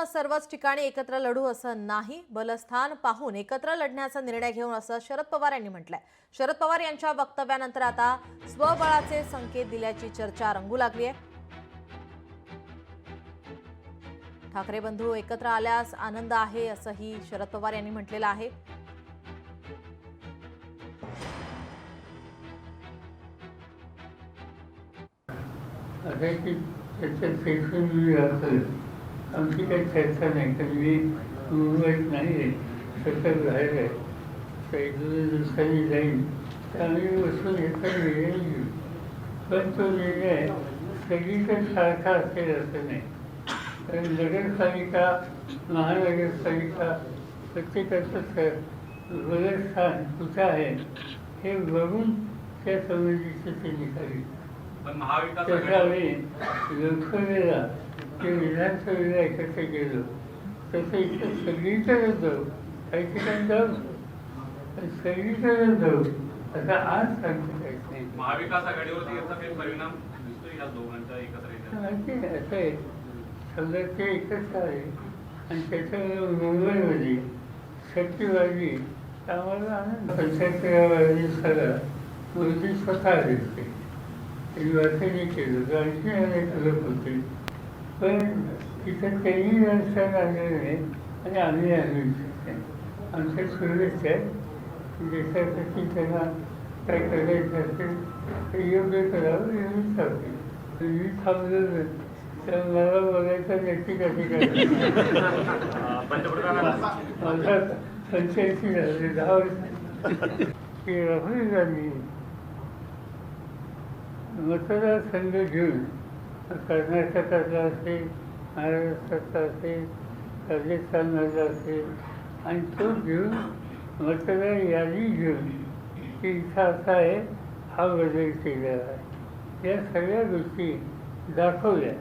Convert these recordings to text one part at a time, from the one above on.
सर्वच ठिकाणी एकत्र लढू असं नाही, बलस्थान पाहून एकत्र लढण्याचा निर्णय घेऊन असं शरद पवार यांनी म्हटलंय। शरद पवार यांच्या वक्तव्यानंतर आता स्वबळाचे संकेत दिल्याची चर्चा रंगू लागली आहे। ठाकरे बंधू एकत्र आल्यास आनंद आहे असंही शरद पवार यांनी म्हटलेलं आहे। आमची काही चर्चा नाही, कारण मी मुंबईत नाही आहे, सतत बाहेर आहे, तर 1-2 दिवसांनी जाईन, तर आम्ही बसून याचा निर्णय घेऊ। पण तो निर्णय सगळीकडे सारखा असेल असं नाही, कारण नगरपालिका, महानगरपालिका प्रत्येकाचं बलस्थान कुठं आहे हे बघून त्या संबंधीचे ते निघाले। त्याच्यावेळी लोकसभेला ते विधानसभेला एकत्र गेलो, तसं इथं सगळीकडे जाऊ, काही ठिकाणी जाऊ, सगळीकडे जाऊ असं आज सांगता येत नाही। महाविकास आघाडीवरती याचा काही परिणाम दिसतो या दोघांच्या एकत्र माहिती असं आहे, समजा ते एकत्र आहे आणि त्याच्यामुळे मुंबईमध्ये शक्तीवादी आम्हाला आनंद। 75व्या दिवसाला मोदी स्वतः आले होते, वाचनही केलं, आणखी अनेक लोक होते, पण तिथं त्यांनी व्यवस्था आणलेलं नाही आणि आम्ही आणू शकतो। आमच्या शुभेच्छा आहेत, देशासाठी त्यांना काय करायचं असेल ते योग्य करावं एवढी चालते। मी थांबलो तर मला बघायचं नैतिक अधिकार माझा 85 झाले, 10 वर्ष की राहुल गांधी मतदारसंघ घेऊन कर्नाटकातला असेल, महाराष्ट्रातला असेल, राजस्थानमधला असेल, आणि तो घेऊन मतदार यादी घेऊन की इथं असा आहे, हा बदल केलेला आहे, या सगळ्या गोष्टी दाखवल्या।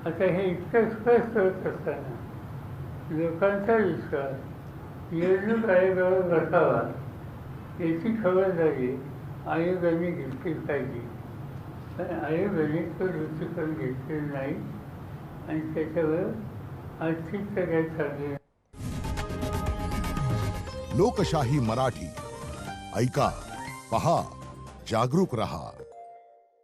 आता हे इतकं स्पष्ट होत असताना लोकांचा विश्वास निवडणूक आयोगावर बसावा याची खबरदारी आयोगाने घेतली पाहिजे, पण आयोगाने तो दृष्टिकोन घेतलेला नाही आणि त्याच्यावर आर्थिक काय चालले। लोकशाही मराठी ऐका, पहा, जागरूक रहा।